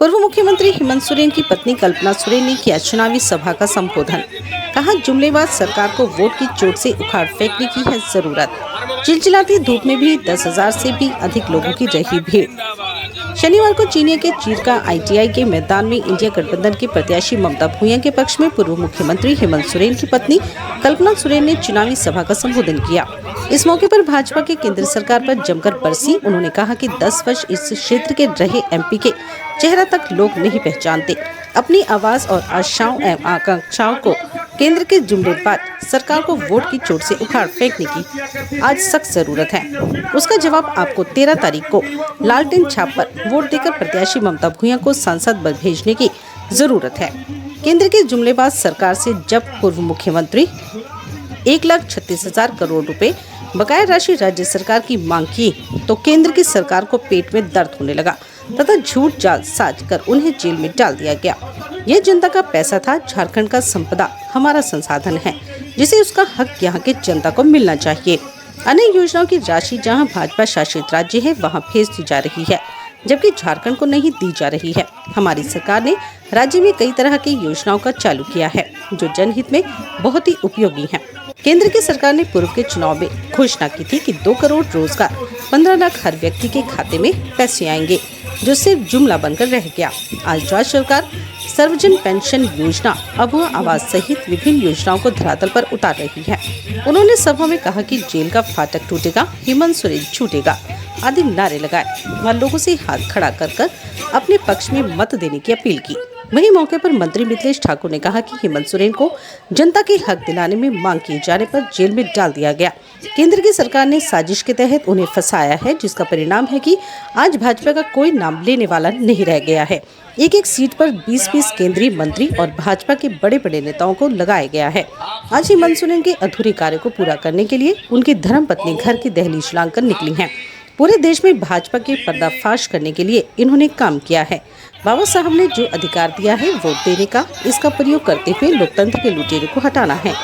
पूर्व मुख्यमंत्री हेमंत सोरेन की पत्नी कल्पना सोरेन ने किया चुनावी सभा का संबोधन। कहा, जुमलेबाज सरकार को वोट की चोट से उखाड़ फेंकने की है जरूरत। चिलचिलाती धूप में भी 10,000 से भी अधिक लोगों की रही भीड़। शनिवार को चीनिया के चीरका ITI के मैदान में इंडिया गठबंधन के प्रत्याशी ममता भूया के पक्ष में पूर्व मुख्यमंत्री हेमंत सोरेन की पत्नी कल्पना सोरेन ने चुनावी सभा का संबोधन किया। इस मौके पर भाजपा के केंद्र सरकार पर जमकर बरसी। उन्होंने कहा कि 10 वर्ष इस क्षेत्र के रहे MP के चेहरा तक लोग नहीं पहचानते। अपनी आवाज और आशाओं एवं आकांक्षाओं को केंद्र के जुमलेबाज सरकार को वोट की चोट से उखाड़ फेंकने की आज सख्त जरूरत है। उसका जवाब आपको 13 तारीख को लालटेन छाप पर वोट देकर प्रत्याशी ममता भूया को सांसद बल भेजने की जरूरत है। केंद्र के जुमलेबाज सरकार से जब पूर्व मुख्यमंत्री 1,36,000 करोड़ रुपए बकाया राशि राज्य सरकार की मांग की तो केंद्र की सरकार को पेट में दर्द होने लगा तथा झूठ जाल साज कर उन्हें जेल में डाल दिया गया। यह जनता का पैसा था। झारखंड का संपदा हमारा संसाधन है जिसे उसका हक यहाँ के जनता को मिलना चाहिए। अन्य योजनाओं की राशि जहाँ भाजपा शासित राज्य है वहाँ भेज दी जा रही है, जबकि झारखंड को नहीं दी जा रही है। हमारी सरकार ने राज्य में कई तरह की योजनाओं का चालू किया है जो जनहित में बहुत ही उपयोगी है। केंद्र की सरकार ने पूर्व के चुनाव में घोषणा की थी कि 2 करोड़ रोजगार 15 लाख हर व्यक्ति के खाते में पैसे आएंगे, जो सिर्फ जुमला बनकर रह गया। आज राज्य सरकार सर्वजन पेंशन योजना, अबुआ आवास सहित विभिन्न योजनाओं को धरातल पर उतार रही है। उन्होंने सभा में कहा कि जेल का फाटक टूटेगा, हेमंत सोरेन छूटेगा आदि नारे लगाए और लोगों से हाथ खड़ा कर अपने पक्ष में मत देने की अपील की। वहीं मौके पर मंत्री मिथिलेश ठाकुर ने कहा कि हेमंत सोरेन को जनता के हक दिलाने में मांग किए जाने पर जेल में डाल दिया गया। केंद्र की सरकार ने साजिश के तहत उन्हें फंसाया है, जिसका परिणाम है कि आज भाजपा का कोई नाम लेने वाला नहीं रह गया है। एक सीट पर 20-20 केंद्रीय मंत्री और भाजपा के बड़े नेताओं को लगाया गया है। आज हेमंत सोरेन के अधूरे कार्य को पूरा करने के लिए उनकी धर्मपत्नी घर की दहलीज लांघकर निकली है। पूरे देश में भाजपा के पर्दाफाश करने के लिए इन्होंने काम किया है। बाबा साहब ने जो अधिकार दिया है वोट देने का, इसका प्रयोग करते हुए लोकतंत्र के लुटेरे को हटाना है।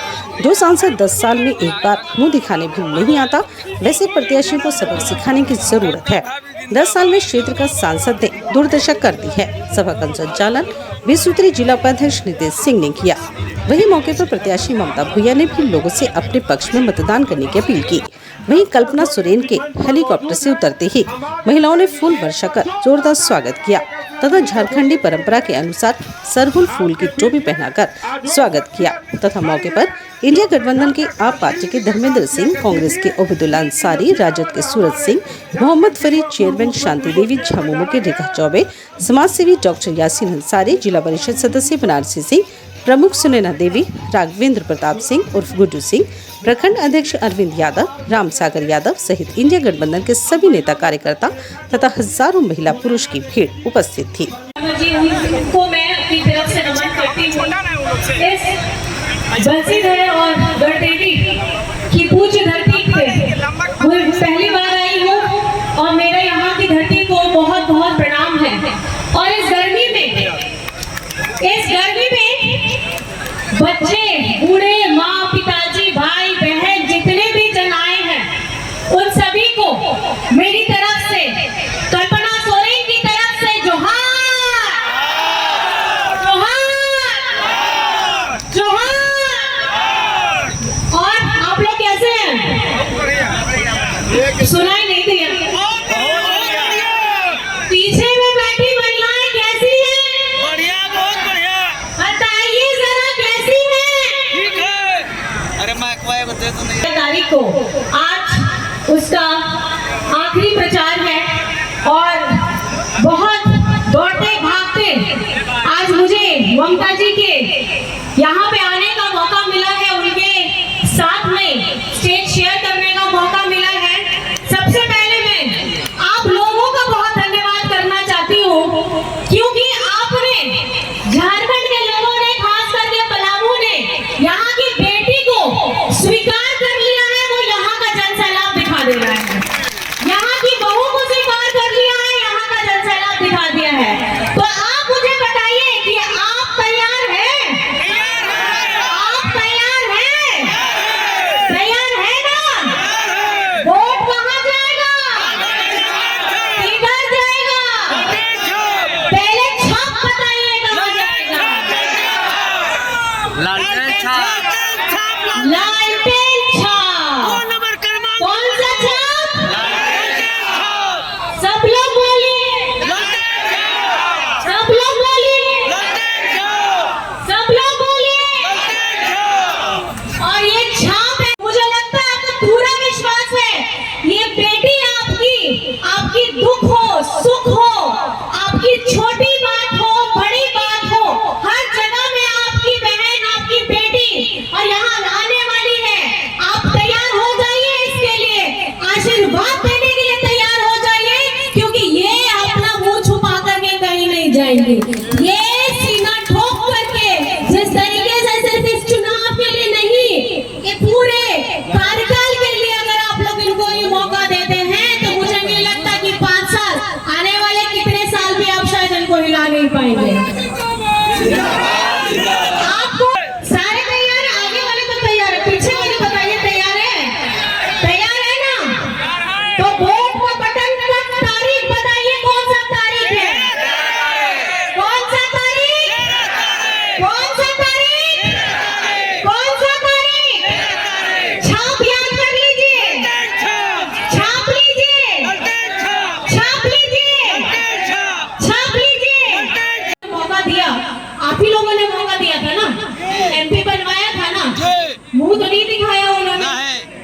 जो सांसद 10 साल में एक बार मुंह दिखाने भी नहीं आता, वैसे प्रत्याशियों को सबक सिखाने की जरूरत है। 10 साल में क्षेत्र का सांसद ने दुर्दशा कर दी है। सभा का संचालन 20 सूत्री जिला उपाध्यक्ष नितेश सिंह ने किया। वहीं मौके पर प्रत्याशी ममता भूया ने भी लोगों से अपने पक्ष में मतदान करने की अपील की। वहीं कल्पना सोरेन के हेलीकॉप्टर से उतरते ही महिलाओं ने फूल वर्षा कर जोरदार स्वागत किया तथा झारखंडी परंपरा के अनुसार सरहुल फूल की टोपी पहनाकर स्वागत किया तथा मौके पर इंडिया गठबंधन के आप पार्टी के धर्मेंद्र सिंह, कांग्रेस के ओबेदुल्ला अंसारी, राजद के सूरज सिंह, मोहम्मद फरीद, चेयरमैन शांति देवी, झामुमो के रेखा चौबे, समाज सेवी डॉक्टर यासीन अंसारी, जिला परिषद सदस्य बनारसी सिंह, प्रमुख सुनैना देवी, राघवेंद्र प्रताप सिंह उर्फ गुड्डू सिंह, प्रखंड अध्यक्ष अरविंद यादव, राम सागर यादव सहित इंडिया गठबंधन के सभी नेता कार्यकर्ता तथा हजारों महिला पुरुष की भीड़ उपस्थित थी। उनको मैं अपनी तरफ से नमन करती हूँ। इस बंसीधर और गढ़देवी की पूज्य धरती पे मैं पहली बार आई हूँ और मेरा यहाँ की धरती को बहुत प्रणाम है। और इस गर्मी में बच्चे, बूढ़े, माँ, पिताजी, भाई, बहन जितने भी जन आए हैं उन सभी को मेरी तरफ से, कल्पना सोरेन की तरफ से जोहार, जोहार, जोहार। और आप लोग कैसे हैं? सुनाई नहीं दिया। पीछे में बैठी महिलाएं कैसी हैं? बढ़िया, बहुत बढ़िया। बताइए जरा कैसी हैं? ठीक है। अरे मैं बता तो नहीं। तारीख को आज उसका आखिरी प्रचार है और बहुत दौड़ते भागते आज मुझे ममता जी के यहाँ पे आने का मौका मिला है, उनके साथ में स्टेज शेयर करने का मौका मिला है। सबसे पहले मैं आप लोगों का बहुत धन्यवाद करना चाहती हूँ, क्योंकि आपने, झारखंड के लोगों ने, खास करके पलामू ने यहाँ की बेटी को स्वीकार कर लिया है। वो यहाँ का जनसैलाब दिखा दे रहा है। यहाँ की बहू को स्वीकार कर लिया है, यहाँ का जनसैलाब दिखा दिया है। तो आप मुझे बताइए कि आप तैयार जाएंगे। ये सीना ठोक करके जिस तरीके से सिर्फ इस चुनाव के लिए नहीं, ये पूरे कार्यकाल के लिए अगर आप लोग इनको ये मौका देते हैं तो मुझे नहीं लगता कि 5 साल आने वाले कितने साल भी आप शायद इनको हिला नहीं पाएंगे। आपको सारे तैयार हैं? आगे वाले तो तैयार है, पीछे वाले बताइए तैयार है? तैयार है ना? तो वोट का बटन का तारीख बताइए, कौन सा तारीख है? कौन सा तारीख? कौन सा तारीख? कौन सा तारीख? छाप याद कर लीजिए, छाप लीजिए, छाप लीजिए, छाप लीजिए। मौका दिया, आप ही लोगों ने मौका दिया था ना, MP बनवाया था ना, मुंह तो नहीं दिखाया उन्होंने,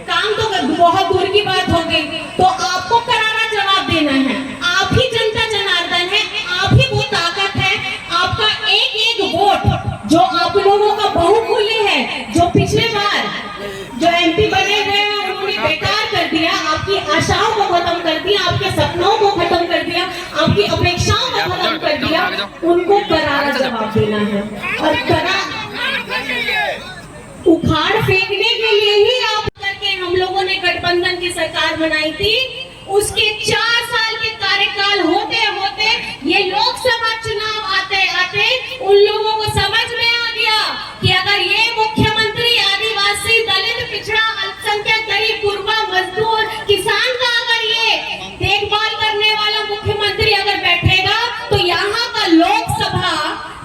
काम तो बहुत दूर की बात हो गई। तो आपको करारा जवाब देना है, आप ही जनता जनार्दन है, आप ही वो ताकत है। आपका एक एक वोट जो आप लोगों का बहुमूल्य है, जो पिछले बार जो MP बने हुए हैं उन्होंने बेकार कर दिया, आपकी आशाओं को खत्म कर दिया, आपके सपनों को खत्म कर दिया, आपकी अपेक्षाओं को खत्म कर दिया, उनको करारा जवाब देना है। और उखाड़ फेंकने के लिए ही आप करके हम लोगों ने गठबंधन की सरकार बनाई थी। उसके 4 साल के कार्यकाल होते होते ये लोकसभा चुनाव आते आते उन लोगों को समझ में आ गया कि अगर ये मुख्यमंत्री आदिवासी, दलित, पिछड़ा, अल्पसंख्यक, गरीब, गुरबा, मजदूर, किसान का अगर ये देखभाल करने वाला मुख्यमंत्री अगर बैठेगा तो यहाँ का लोकसभा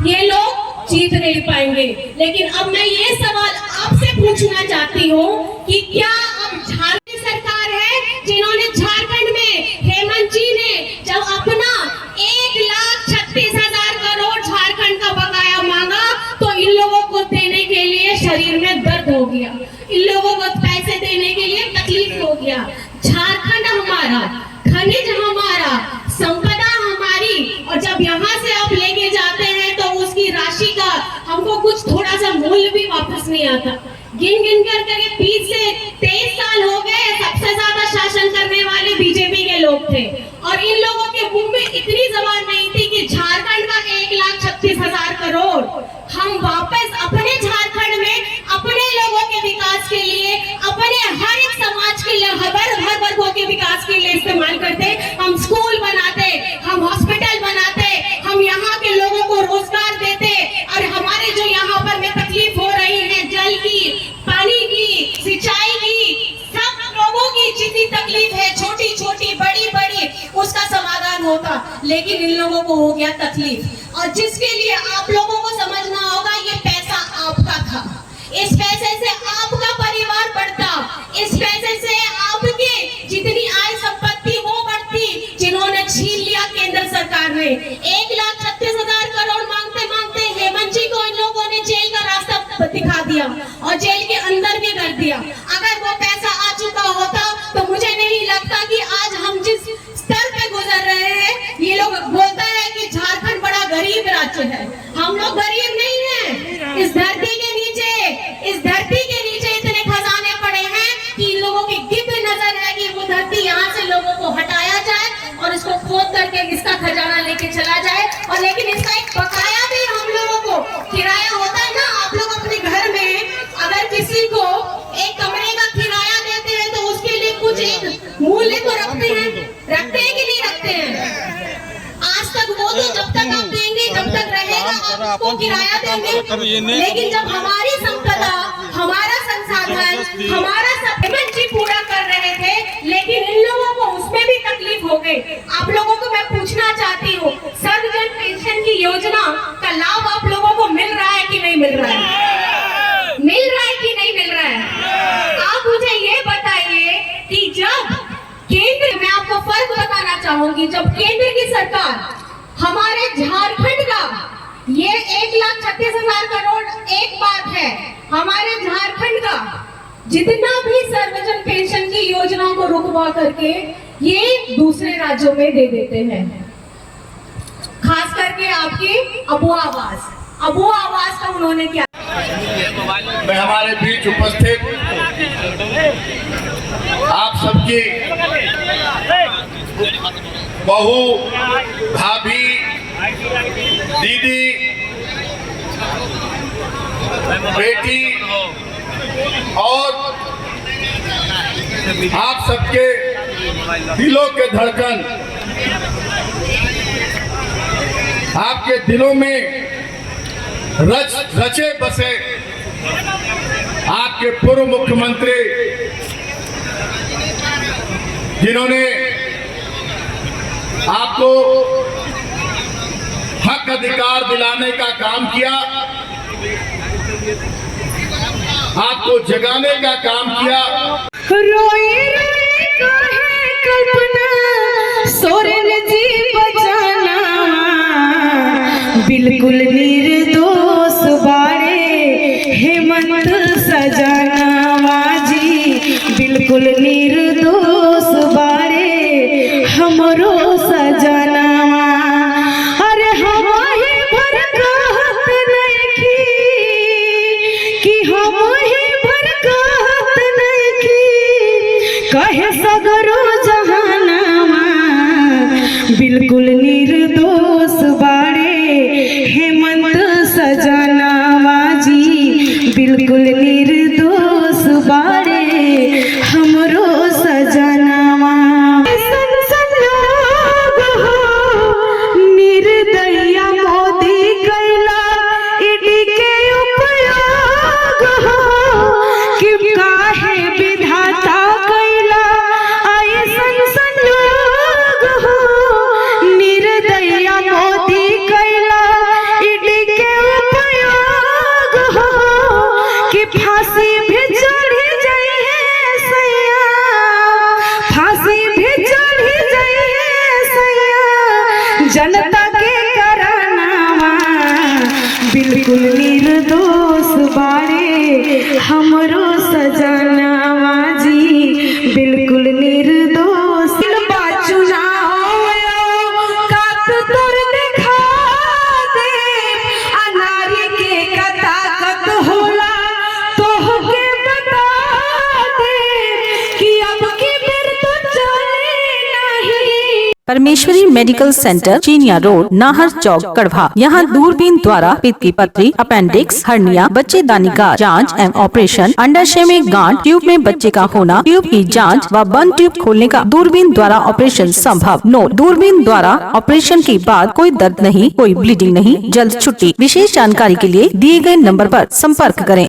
ये लोग जीत नहीं पाएंगे। लेकिन अब मैं ये सवाल आपसे पूछना चाहती हूँ कि क्या अब झारखंड सरकार है जिन्होंने झारखंड में हेमंत जी ने जब अपना 1,36,000 करोड़ झारखंड का बकाया मांगा तो इन लोगों को देने के लिए शरीर में दर्द हो गया, इन लोगों को पैसे देने के लिए तकलीफ हो गया। झारखंड हमारा, खनिज हमारा, संपदा हमारी, और जब यहाँ से आप लेके जाते हैं तो उसकी राशि का हमको कुछ थोड़ा सा मूल्य भी वापस नहीं आता। गिन गिन कर 20 से 23 साल हो गए, सबसे ज्यादा शासन करने वाले बीजेपी के लोग थे और इन लोगों के मुंह में इतनी जबान नहीं थी कि झारखंड का 1,36,000 करोड़ हम वापस अपने झारखंड में अपने लोगों के विकास के लिए, अपने हर एक समाज के लिए, हर वर्गों के विकास के लिए इस्तेमाल करते। हम स्कूल बनाते, हम हॉस्पिटल बनाते, हम यहाँ के लोगों को रोजगार देते, और हमारे जो यहाँ पर में तकलीफ हो रही है जल की, पानी की, सिंचाई की, सब लोगों की जितनी तकलीफ है, छोटी छोटी बड़ी बड़ी, उसका समाधान होता। लेकिन इन लोगों को हो गया तकलीफ, और जिसके लिए आप लोगों को समझना होगा ये पैसा आपका था, इस पैसे से आपका परिवार बढ़ता, इस पैसे से आपके जितनी आय संपत्ति वो बढ़ती, जिन्होंने छीन लिया केंद्र सरकार ने। 1,36,000 करोड़ मांगते मांगते हेमंत जी को इन लोगों ने जेल का रास्ता दिखा दिया और जेल के अंदर भी कर दिया। अगर वो पैसा आ चुका होता तो मुझे नहीं लगता कि आज हम जिस स्तर पे गुजर रहे हैं। ये लोग बोलता है कि झारखंड बड़ा गरीब राज्य है, हम लोग गरीब नहीं हैं। इस धरती के नीचे इतने खजाने पड़े हैं कि इन लोगों की दिव्य नजर है कि वो धरती यहाँ से लोगों को हटाया जाए और इसको खोद करके इसका खजाना लेके चला जाए। और लेकिन इसका एक बकाया भी हम लोगों को, किराया होता है ना, आप लोग अपने घर में अगर किसी को एक कमरे का किराया देते हैं तो उसके लिए कुछ एक मूल्य तो रखते हैं कि नहीं रखते हैं? आज तक वो तो जब तक आप देंगे, जब तक रहेगा आप उसको किराया देंगे। लेकिन जब हमारी संपदा, हमारा संसाधन, हमारा सब हेमंत जी पूरा कर रहे थे, लेकिन इन लोगों को उसमें भी तकलीफ हो गई। आप लोगों को मैं पूछना चाहती हूँ, सर्वजन पेंशन की योजना का लाभ आप लोगों को मिल रहा है कि नहीं मिल रहा है? मिल रहा है कि नहीं मिल रहा है? आप मुझे ये बताइए कि जब केंद्र, मैं आपको फर्क बताना चाहूंगी, जब केंद्र की सरकार हमारे झारखंड का ये 1,36,000 करोड़ एक बात है, हमारे झारखंड का जितना भी सर्वजन पेंशन की योजना को रुकवा करके ये दूसरे राज्यों में दे देते हैं। खास करके आपके अबू आवास का उन्होंने क्या, मैं हमारे बीच उपस्थित आप सबकी बहू, भाभी, दीदी, बेटी और आप सबके दिलों के धड़कन, आपके दिलों में रचे बसे आपके पूर्व मुख्यमंत्री, जिन्होंने आपको हक अधिकार दिलाने का काम किया, आपको जगाने का काम किया। रोई रोई कहे कल्पना सोरेन जी बचाना, बिल्कुल निर्दोष बारे हेमंत सजाना जी, बिल्कुल निर्दोष बारे हमरो सजाना। अरे हम ही भरकत नहीं कि हम ही भरकत नहीं कहे सगरो जहानामा, बिल्कुल निर्दोष बारे हेमंत सजानावा जी, बिल्कुल निर्दोष बारे हमरो सजानावा। निर्दया मोदी कैला ईडी के उपयोग हो, कि काहे विधाता कैला ऐसन संयोग हो। निर्दया मोदी कैला ईडी के उपयोग हो, कि फांसी भी चढ़ी जाइए सैया, फांसी भी चढ़ी जाइए सैया, जनता के करानावा, बिल्कुल निर्दोष बारे हमरो सजानावा जी, बिल्कुल निर्दोष। चुनाव कात तोर दिखा दे, अनारी के कताकत होला तोहके बता दे, कि अब की बेर तो चले नहीं। परमेश्वरी मेडिकल सेंटर, चीनिया रोड, नाहर चौक, कड़वा। यहाँ दूरबीन द्वारा पित्त की पथरी, अपेंडिक्स, हर्निया, बच्चेदानी का जांच एवं ऑपरेशन, अंडाशय में गांठ, ट्यूब में बच्चे का होना, ट्यूब की जांच व बंद ट्यूब खोलने का दूरबीन द्वारा ऑपरेशन संभव। नोट: दूरबीन द्वारा ऑपरेशन के बाद कोई दर्द नहीं, कोई ब्लीडिंग नहीं, जल्द छुट्टी। विशेष जानकारी के लिए दिए गए नंबर पर संपर्क करें।